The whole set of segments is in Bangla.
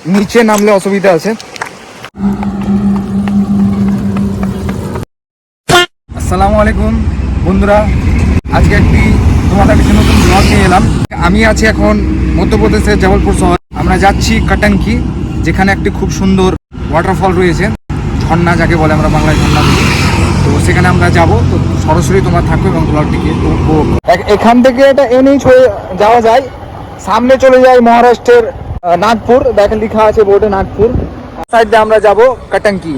নিচে নামলে অসুবিধা আছে। আসসালামু আলাইকুম বন্ধুরা, আজকে তোমাদের কাছে নতুন ব্লগ নিয়ে এলাম। আমি আছি এখন মধ্যপ্রদেশের জবলপুর শহর। আমরা যাচ্ছি কাটাঙ্কি, যেখানে একটি খুব সুন্দর ওয়াটারফল রয়েছে, ঝর্ণা যাকে বলে আমরা বাংলায় ঝর্ণা বলি। তো সেখানে আমরা যাব, তো সরাসরি তোমরা থাকো এবং ব্লগটিকে এখান থেকে এটা এনএইচ হয়ে যাওয়া যায়, সামনে চলে যায় মহারাষ্ট্রের নাগপুর। দেখেন লেখা আছে বোর্ডে নাগপুর। সাইড দিয়ে আমরা যাব কাটাঙ্কি,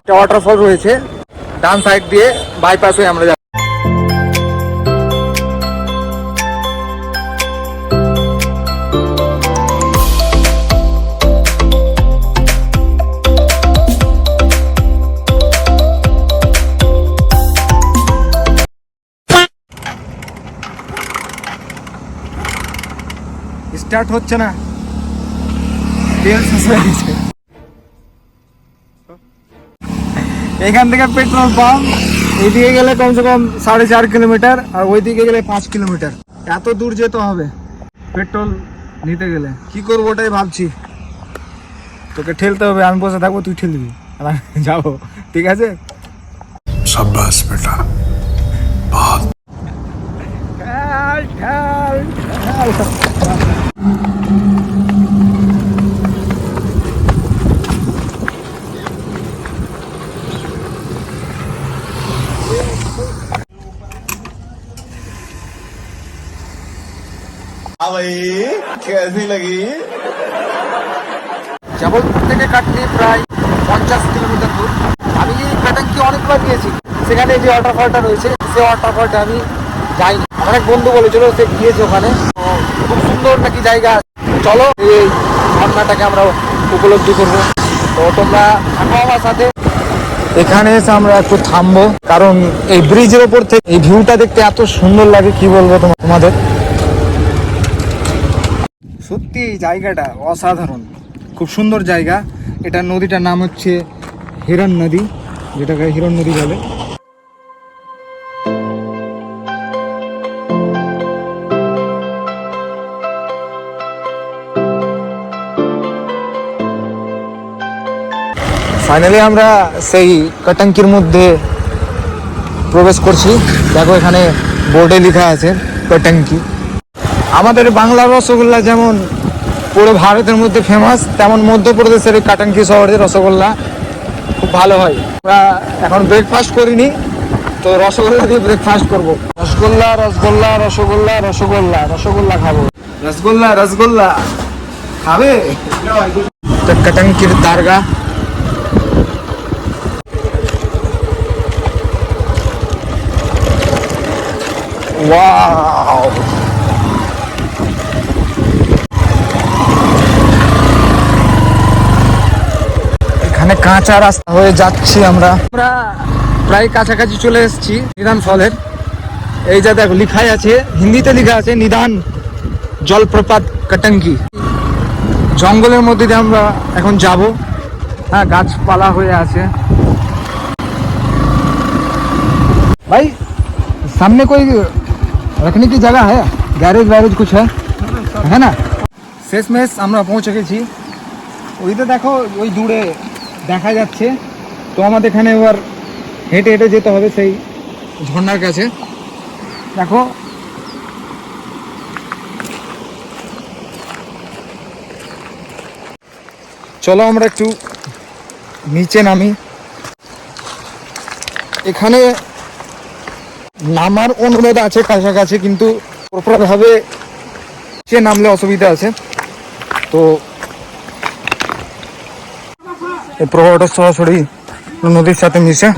একটা ওয়াটারফল রয়েছে। ডান সাইড দিয়ে বাইপাস হয়ে আমরা যাব। স্টার্ট হচ্ছে না, তেল শেষ হয়ে গেছে। এখান থেকে পেট্রোল পাম্প, এইদিকে গেলে কমসে কম 4.5 কিলোমিটার, আর ওইদিকে গেলে 5 কিলোমিটার। এত দূর যেতে হবে পেট্রোল নিতে গেলে। কি করবো ওটাই ভাবছি। তোকে ঠেলতে হবে, আমি বসে থাকবো, তুই ঠেলবি, যাবো, ঠিক আছে? शाबाश बेटा, बहुत भाई कैसी लगी? জবলপুর থেকে কাটলি প্রায় 50 কিলোমিটার দূর। আমি কাটাঙ্কি অনেকবার গিয়েছি, সেখানে যে ওয়াটারফলটা রয়েছে সেই ওয়াটারফলটা আমি যাইনি। আমার এক বন্ধু বলেছিল সে গিয়েছে ওখানে, তো খুব সুন্দর নাকি জায়গা। চলো এই ঝর্ণাটাকে আমরা উপলব্ধি করবো। তো তোমরা থাকো আমার সাথে। এখানে এসে আমরা একটু থামবো, কারণ এই ব্রিজের ওপর থেকে এই ভিউটা দেখতে এত সুন্দর লাগে, কি বলবো তোমাদের। সত্যি এই জায়গাটা অসাধারণ, খুব সুন্দর জায়গা। এটা নদীটার নাম হচ্ছে হিরণ নদী, যেটাকে হিরণ নদী বলে। ফাইনালি আমরা সেই কাটাঙ্কির মধ্যে প্রবেশ করছি। দেখো এখানে বোর্ডে লেখা আছে কাটাঙ্কি। আমাদের বাংলার রসগোল্লা যেমন পুরো ভারতের মধ্যে ফেমাস, তেমন মধ্যপ্রদেশের এই কাটাঙ্কি শহরের রসগোল্লা খুব ভালো হয়। আমরা এখন ব্রেকফাস্ট করিনি, তো রসগোল্লা দিয়ে ব্রেকফাস্ট করবো। রসগোল্লা রসগোল্লা রসগোল্লা রসগোল্লা রসগোল্লা খাবো। রসগোল্লা রসগোল্লা খাবে তো। কাটাঙ্কির দারগা, ওয়াও, এখানে কাঁচা রাস্তা হয়ে যাচ্ছি আমরা প্রায় কাছাকাছি চলে এসেছি নিদান ফলের। এই যা দেখো লেখাই আছে, হিন্দিতে লেখা আছে নিদান জলপ্রপাত কাটাঙ্কি। জঙ্গলের মধ্যে দিয়ে আমরা এখন যাব। হ্যাঁ, গাছপালা হয়ে আছে। ভাই सामने कोई रखने की जगह है, गैरेज वैरेज कुछ है ना? শেষমেশ আমরা পৌঁছে গেছি। ওইটা দেখো, ওই দূরে দেখা যাচ্ছে। তো আমাদের এখানে এবার হেঁটে হেঁটে যেতে হবে সেই ঝর্ণার কাছে। দেখো চলো আমরা একটু নিচে নামি। এখানে নামার অনুরোধ আছে কাছাকাছি, কিন্তু প্রপারভাবে সে নামলে অসুবিধা আছে। তো এই প্রবাহটা সরাসরি নদীর সাথে মিশে,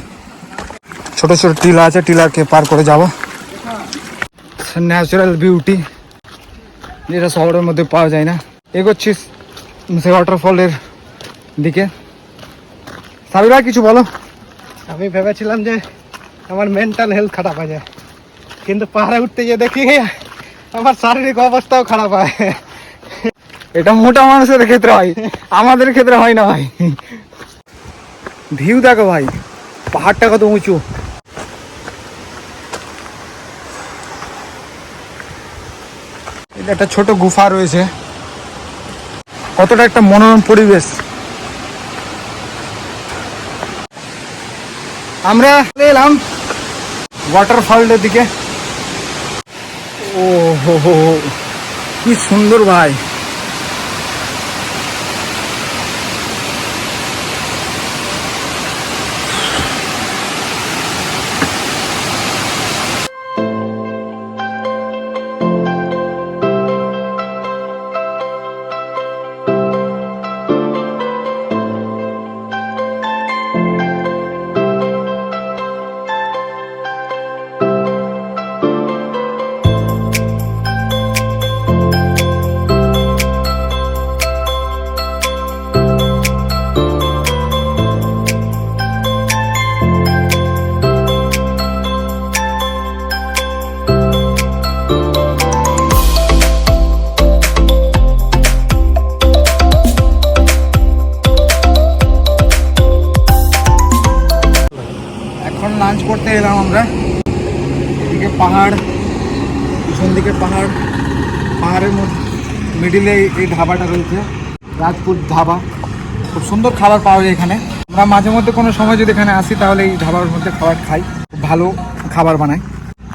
ছোট ছোট টিলা আছে, টিলাকে পার করে যাব। ন্যাচারাল বিউটি, যেটা শহরের মধ্যে পাওয়া যায় না। এগোচ্ছি সেই ওয়াটারফলের দিকে। সাবির ভাই কিছু বলো। আমি ভেবেছিলাম যে আমার মেন্টাল হেলথ খারাপ হয়ে যায়, কিন্তু পাহাড়ে উঠতে গিয়ে দেখি আমার শারীরিক অবস্থাও খারাপ হয়। এটা মোটা মানুষের ক্ষেত্রে হয়, আমাদের ক্ষেত্রে হয় না ভাই। ভিউ দেখো ভাই, পাহাড়টা কত উঁচু। এটা একটা ছোট গুফা রয়েছে, কতটা একটা মনোরম পরিবেশ। আমরা এলাম ওয়াটারফলের দিকে। ও হো হো, কি সুন্দর ভাই। এখন লাঞ্চ করতে এলাম আমরা। এদিকে পাহাড়, পিছন দিকে পাহাড়, পাহাড়ের মধ্যে মিডিলে এই ধাবাটা রয়েছে, রাজপুত ধাবা। খুব সুন্দর খাবার পাওয়া যায় এখানে। আমরা মাঝে মধ্যে কোনো সময় যদি এখানে আসি তাহলে এই ধাবার মধ্যে খাবার খাই, খুব ভালো খাবার বানায়।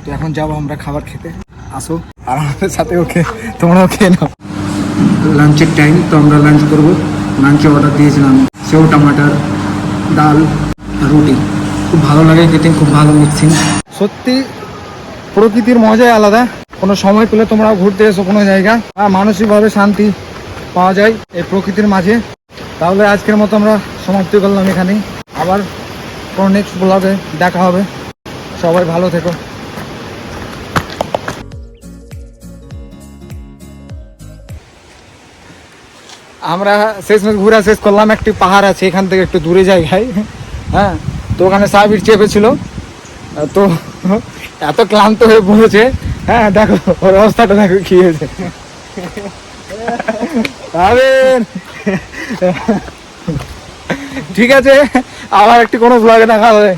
তো এখন যাবো আমরা খাবার খেতে, আসো আর আমাদের সাথে ওকে, তোমরাও খেয়ে নাও। লাঞ্চের টাইম, তো আমরা লাঞ্চ করবো। লাঞ্চে অর্ডার দিয়েছিলাম সেও টমাটার, ডাল, রুটি। খুব ভালো লাগে খেতে, খুব ভালো মিক্সিং। সত্যি প্রকৃতির মজাই আলাদা। কোনো সময় পেলে তোমরাও ঘুরতে এসো কোনো জায়গা, মানসিকভাবে শান্তি পাওয়া যায় এই প্রকৃতির মাঝে। তাহলে আজকের মতো আমরা সমাপ্তি করলাম এখানেই। আবার কোনো নেক্সট ব্লগে দেখা হবে। সবাই ভালো থেকো। আমরা শেষমেশ ঘুরে শেষ করলাম। একটি পাহাড় আছে এখান থেকে একটু দূরে জায়গায়, হ্যাঁ। তো ওখানে সাবির চেপেছিল, তো এত ক্লান্ত হয়ে পড়েছে। হ্যাঁ দেখো ওর অবস্থাটা, দেখো কি হয়েছে। ঠিক আছে, আবার একটি কোনো ব্লগে দেখা হবে।